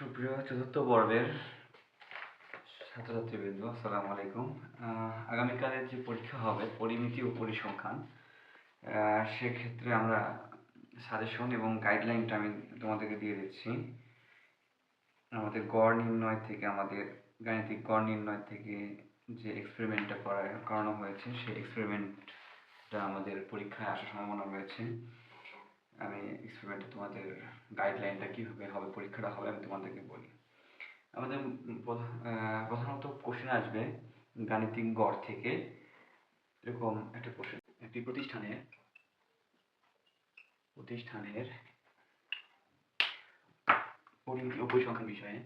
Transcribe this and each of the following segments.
সুপ্রিয় চতুর্থ পর্বের ছাত্রছাত্রীবৃন্দ, আসসালামু আলাইকুম। আগামীকালের যে পরীক্ষা হবে পরিমিতি ও পরিসংখ্যান, সেক্ষেত্রে আমরা সাজেশন এবং গাইডলাইনটা আমি তোমাদেরকে দিয়ে দিচ্ছি। আমাদের গড় নির্ণয় থেকে, আমাদের গাণিতিক গড় নির্ণয় থেকে যে এক্সপেরিমেন্টটা করানো হয়েছে, সেই এক্সপেরিমেন্টটা আমাদের পরীক্ষায় আসার সম্ভাবনা রয়েছে। আমি এক্সপেরিমেন্টে তোমাদের গাইডলাইনটা কীভাবে হবে, পরীক্ষাটা হবে, আমি তোমাদেরকে বলি। আমাদের প্রধানত কোশ্চেন আসবে গাণিতিক গড় থেকে। এরকম একটা কোশ্চেন, একটি প্রতিষ্ঠানের পরিমিতি ও পরিসংখ্যান বিষয়ে,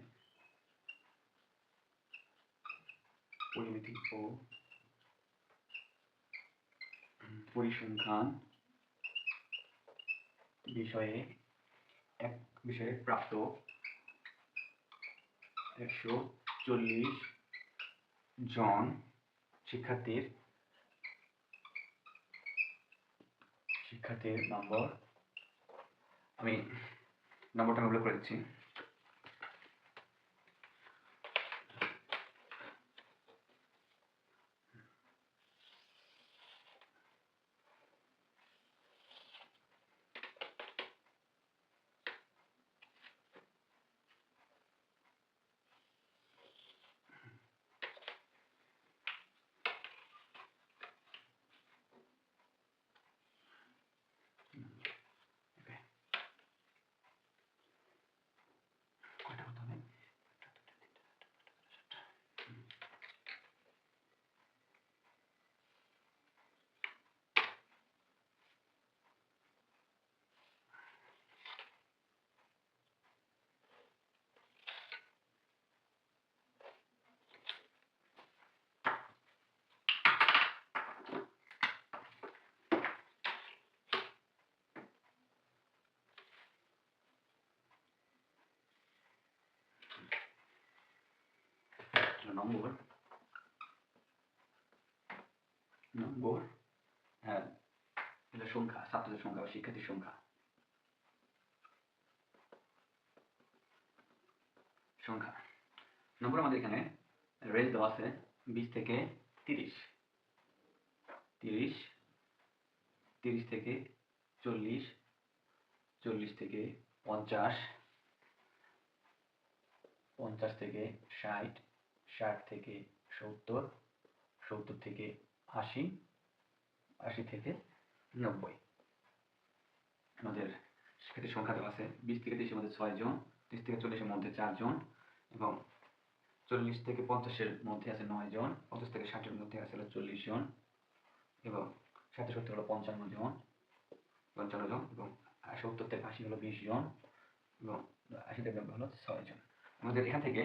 পরিমিতি ও পরিসংখ্যান বিষয়ে প্রাপ্ত 140 জন শিক্ষার্থীর নম্বর, আমি নম্বরটা উল্লেখ করে দিচ্ছি। নম্বর হ্যাঁ, এটা সংখ্যা, ছাত্রদের সংখ্যা বা শিক্ষার্থীর সংখ্যা। নম্বর আমাদের এখানে রেঞ্জ দেওয়া আছে 20 থেকে 30, 30 থেকে 40, 40 থেকে 50, 50 থেকে 60, 60 থেকে 70, 70 থেকে 80, 80 থেকে 90। আমাদের শিক্ষার্থীর সংখ্যা দেওয়া আছে 20 থেকে 30 এর মধ্যে 6 জন, 30 থেকে 40 এর মধ্যে 4 জন, এবং 40 থেকে 50 এর মধ্যে আছে 9 জন, 50 থেকে 60 এর মধ্যে আছে 40 জন, এবং 60 হলো 55 জন, এবং 70 থেকে 80 হলো 20 জন, এবং 80 থেকে 90 হলো 6 জন। আমাদের এখান থেকে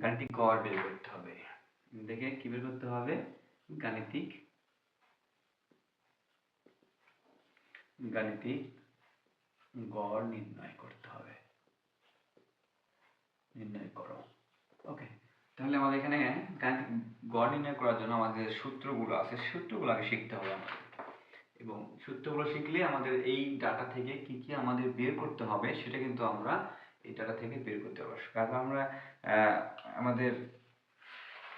গাণিতিক গড় বের করতে হবে। দেখে কি বের করতে হবে? গাণিতিক গড় নির্ণয় করতে হবে। নির্ণয় করো। ওকে, তাহলে আমাদের এখানে গাণিতিক গড় নির্ণয় করার জন্য আমাদের সূত্রগুলো আছে, সূত্রগুলো আগে শিখতে হবে আমাদের, এবং সূত্রগুলো শিখলে আমাদের এই ডাটা থেকে কি কি আমাদের বের করতে হবে সেটা কিন্তু আমরা এই ডাটা থেকে বের করতে পারবো। কারণ আমরা আমাদের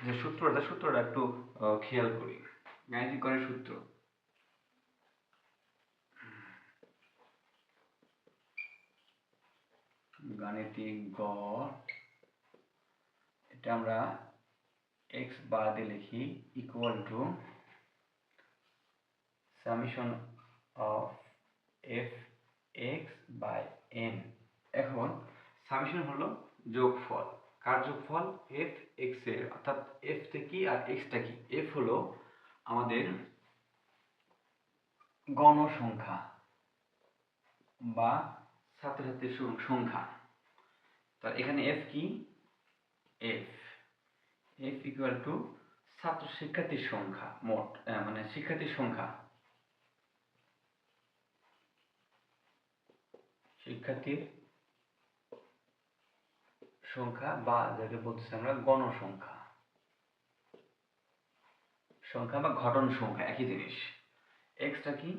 যে সূত্রটা একটু খেয়াল করি। গাণিতিক গড়ের সূত্র, গাণিতিক গড়, এটা আমরা x বার দিয়ে লিখি equal to summation of f x by n। এখন সামেশন হলো যোগফল, কার যোগফল? f x এর, অর্থাৎ f টা কি আর x টা কি? f হলো আমাদের গণসংখ্যা বা ছাত্রছাত্রীর সংখ্যা। তার এখানে f কি? f ইকুয়াল টু শিক্ষার্থীর সংখ্যা, মোট মানে শিক্ষার্থীর সংখ্যা, বা যেটা বলতেছি আমরা গণসংখ্যা, সংখ্যা বা ঘটন সংখ্যা একই জিনিস। এক্সটা কি?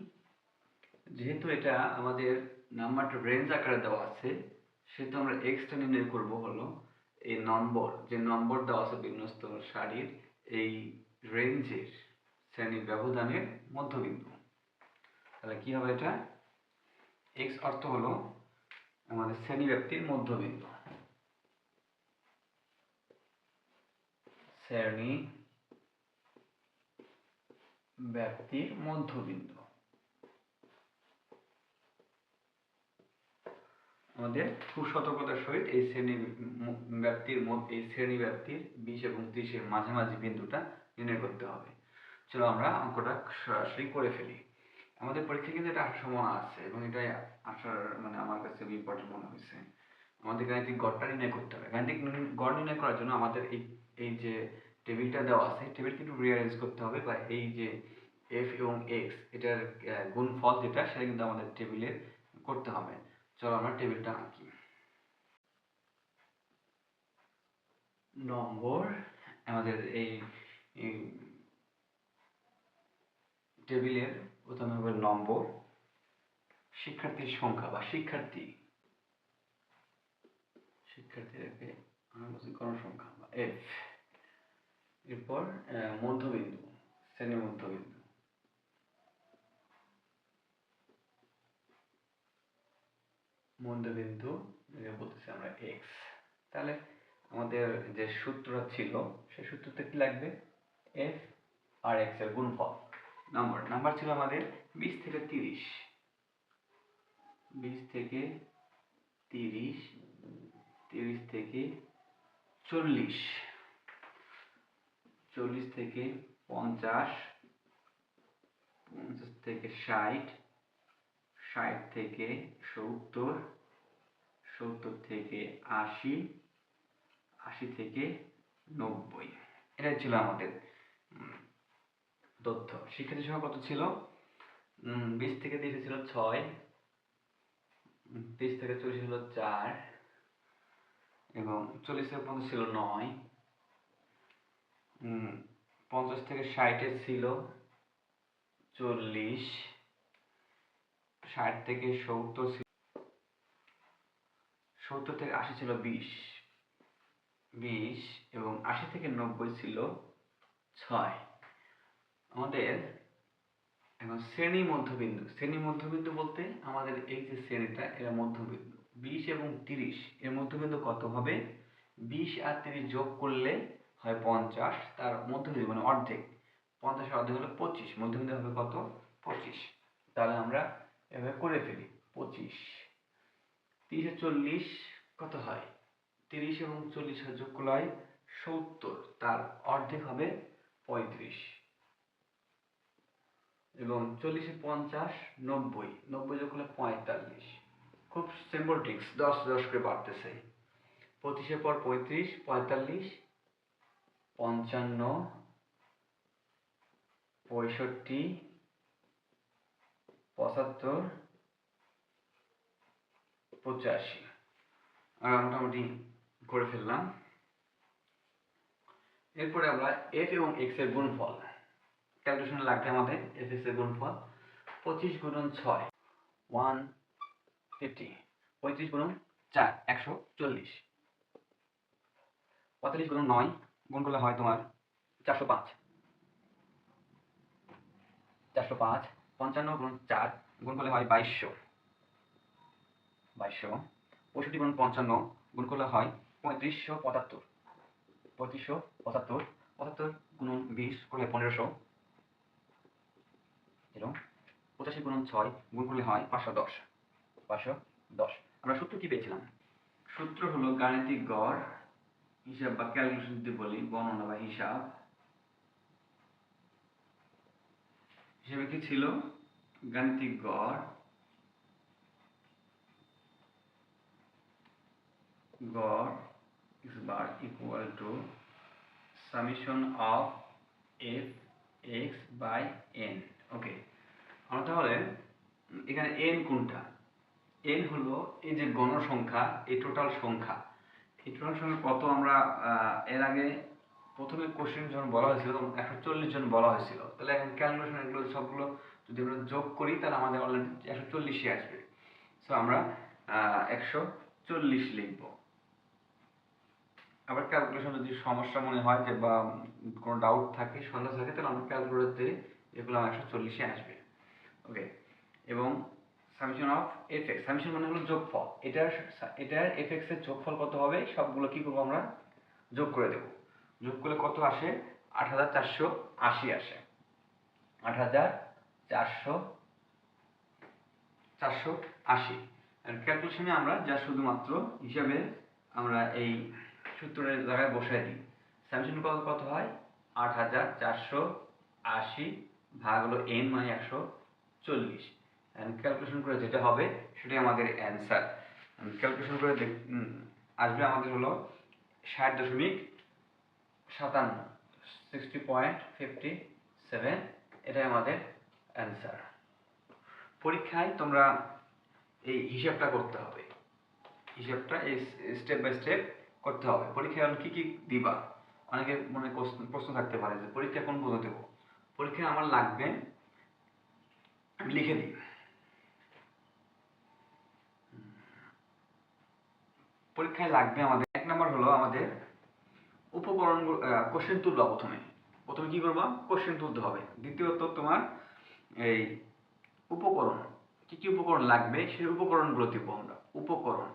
যেহেতু এটা আমাদের নাম্বারটা রেঞ্জ আকারে দেওয়া আছে, সেহেতু আমরা এক্সটা নির্ণয় করব হলো এই নম্বর, যে নম্বর দেওয়া আছে বিন্যস্ত সারির এই রেঞ্জের শ্রেণী ব্যবধানের মধ্যবিন্দু। তাহলে কি হবে এটা? এক্স অর্থ হলো আমাদের শ্রেণী ব্যাপ্তির মধ্যবিন্দু, শ্রেণী ব্যাপ্তির মধ্যবিন্দু। আমাদের খুব সতর্কতার সহিত এই শ্রেণী ব্যাপ্তির এই শ্রেণী ব্যাপ্তির 20 এবং 30 এর মাঝামাঝি বিন্দুটা নির্ণয় করতে হবে। চলো আমরা অঙ্কটা সরাসরি করে ফেলি। আমাদের পরীক্ষায় কিন্তু এটা আসার সম্ভাবনা আছে এবং এটাই আসার মানে আমার কাছে ইম্পর্টেন্ট মনে হয়েছে। আমাদের গাণিতিক গড়টা নির্ণয় করতে হবে। গাণিতিক গড় নির্ণয় করার জন্য আমাদের এই যে টেবিলটা দেওয়া আছে, টেবিল কিন্তু রিঅ্যারেঞ্জ করতে হবে, বা এই যে এফ এবং এক্স এটার গুণফল যেটা সেটা কিন্তু আমাদের টেবিলে করতে হবে। চলো আমরা টেবিলটা আঁকি। নম্বর আমাদের এই টেবিলের প্রথমে হবে নম্বর, শিক্ষার্থীর সংখ্যা বা শিক্ষার্থীদেরকে গণসংখ্যা বা এফ, এরপর মধ্যবিন্দু, শ্রেণী মধ্যবিন্দু, বলতেছি আমরা এক্স। তাহলে আমাদের যে সূত্রটা ছিল সেই সূত্রতে কি লাগবে? এফ আর এক্স এর গুণফল। নাম্বার ছিল আমাদের 20 থেকে 30, 20 থেকে 30, 30 থেকে 40, 40 থেকে 50, 50 থেকে 60, 60 থেকে 70, 70 থেকে 80, 80 থেকে 90। এটাই ছিল আমাদের তথ্য। শিক্ষার্থী সংখ্যা কত ছিল? 20 থেকে 30 ছিল 6, 30 থেকে 40 ছিল 4, এবং 40 থেকে 50 ছিল 9, 50 থেকে 60 ছিল 40, 60 থেকে 70 ছিল, 70 থেকে 80 ছিল 20, এবং 80 থেকে 90 ছিল 6। আমাদের এখন শ্রেণী মধ্যবিন্দু বলতে আমাদের এই যে শ্রেণীটা এর মধ্যবিন্দু 20 এবং 30 এর মধ্যবিন্দু কত হবে? 20 আর 30 যোগ করলে হয় 50, তার মধ্যবিন্দু মানে অর্ধেক, 50 এর অর্ধেক হলো 25, মধ্যবিন্দু হবে কত? 25। তাহলে আমরা এভাবে করে ফেলি। 25, 30 আর 40 কত হয়? 30 এবং 40 যোগ করলে হয় 70, তার অর্ধেক হবে 35, এবং 40 এ 50, 90, 90 যোগ করলে 45। খুব সিম্পল ট্রিক্স, 10 10 করে বাড়তেছে। 25 এর পর 35, 45, 55, 65, 75, 85। আমরা মোটামুটি করে ফেললাম। এরপরে আমরা এফ এবং এক্স এর গুণফল ক্যালকুলেশনে লাগবে আমাদের। এফ এক্স এর গুণফল 25 গুণন 6 150, 35 গুণন 4 140, 45 গুণন 9 গুণ করলে হয় তোমার 405, 55 গুণন 4 গুণ করলে হয় 2200, 65 গুণন 55 গুণ করলে হয় 3575, 75 গুণন 20 করলে 1500, এবং 85 গুণন 6 গুণ করলে হয় 510। আমরা সূত্র কি পেয়েছিলাম? সূত্র হলো গাণিতিক গড় হিসাব বা ক্যালকুলেশন যদি বলি, গণনা বা হিসাব হিসেবে কি ছিল? গাণিতিক গড় x bar equal to summation of f x by n। ওকে, আমরা তাহলে এখানে n কোনটা? n হলো এই যে গণসংখ্যা, এই টোটাল সংখ্যা, কত আমরা এর আগে প্রথমে কোশ্চেন যখন বলা হয়েছিল তখন 140 জন বলা হয়েছিল। তাহলে এখন ক্যালকুলেশন এগুলো সবগুলো যদি আমরা যোগ করি তাহলে আমাদের অলরেডি 140 আসবে। সো আমরা 140 40 লিখব। আবার ক্যালকুলেশন যদি সমস্যা মনে হয় যে বা কোনো ডাউট থাকে, সন্দেহ থাকে, তাহলে আমরা ক্যালকুলেটর দিয়ে এগুলো 140 এ আসবে। ওকে, এবং summation of F x, summation মানে হলো যোগফল, এটার এফ এক্স এর যোগফল কত হবে সবগুলো কি করবো আমরা যোগ করে দেব। যোগ করলে কত আসে? 8480 আসে। 8480। ক্যালকুলেশনে আমরা যা শুধুমাত্র হিসাবে আমরা এই সূত্রের জায়গায় বসাই দিই। সামেশন কত হয়? 8480 ভাগ হলো n মানে 140। ক্যালকুলেশন করে যেটা হবে সেটাই আমাদের অ্যান্সার। ক্যালকুলেশন করে আসবে আমাদের হলো 60.57, 60.57, এটাই আমাদের অ্যান্সার। পরীক্ষায় তোমরা এই হিসাবটা করতে হবে, হিসাবটা এই স্টেপ বাই স্টেপ করতে হবে। পরীক্ষায় কি কি দিবা? অনেকে মনে প্রশ্ন থাকতে পারে যে পরীক্ষায় কোন পদ্ধতি দেবো। পরীক্ষায় আমার লাগবে, আমি লিখে দিই, পরীক্ষায় লাগবে আমাদের 1 নম্বর হলো আমাদের উপকরণ, কোশ্চেন তুলবা। প্রথমে কি করবা? কোশ্চেন তুলতে হবে। দ্বিতীয়ত তোমার এই উপকরণ, কি কি উপকরণ লাগবে সেই উপকরণগুলো দিব আমরা, উপকরণ।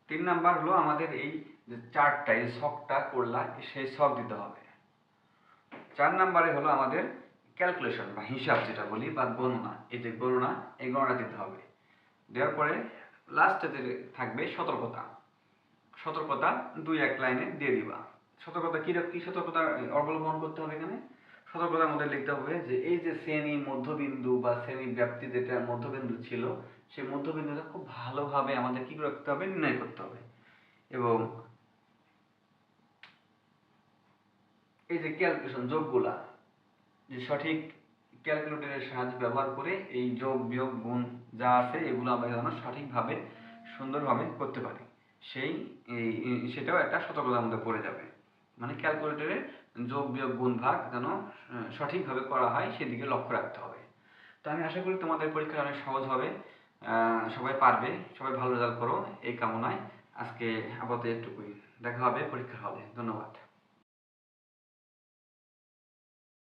3 নাম্বার হলো আমাদের এই যে চার্টটা, এই ছকটা করলা, সেই ছক দিতে হবে। 4 নাম্বারে হলো আমাদের ক্যালকুলেশন বা হিসাব যেটা বলি বা গণনা, এই যে গণনা, এই গণনা দিতে হবে। দেওয়ার পরে লাস্টে থাকবে সতর্কতা। 2-1 লাইনে দিয়ে দিবা। সতর্কতা কি সতর্কতা অবলম্বন করতে হবে? এখানে সতর্কতার মধ্যে লিখতে হবে যে এই যে শ্রেণী মধ্যবিন্দু বা শ্রেণী ব্যাপ্তি যেটা মধ্যবিন্দু ছিল, সেই মধ্যবিন্দুটা খুব ভালোভাবে আমাদের কি করতে হবে? নির্ণয় করতে হবে। এবং এই যে ক্যালকুলেশন, যোগগুলা, যে সঠিক ক্যালকুলেটরের সাহায্য ব্যবহার করে এই যোগ বিয়োগ গুণ যা আছে এগুলো আমরা যেন সঠিকভাবে সুন্দরভাবে করতে পারি, সেটাও একটা সতর্কতার মধ্যে পড়ে যাবে। মানে ক্যালকুলেটরে যোগ বিয়োগ গুণ ভাগ যেন সঠিকভাবে করা হয় সেদিকে লক্ষ্য রাখতে হবে। তো আমি আশা করি তোমাদের পরীক্ষা অনেক সহজ হবে, সবাই পারবে, সবাই ভালো রেজাল্ট করো এই কামনায় আজকে আপাতত এটুকুই। দেখা হবে পরীক্ষা হলে। ধন্যবাদ।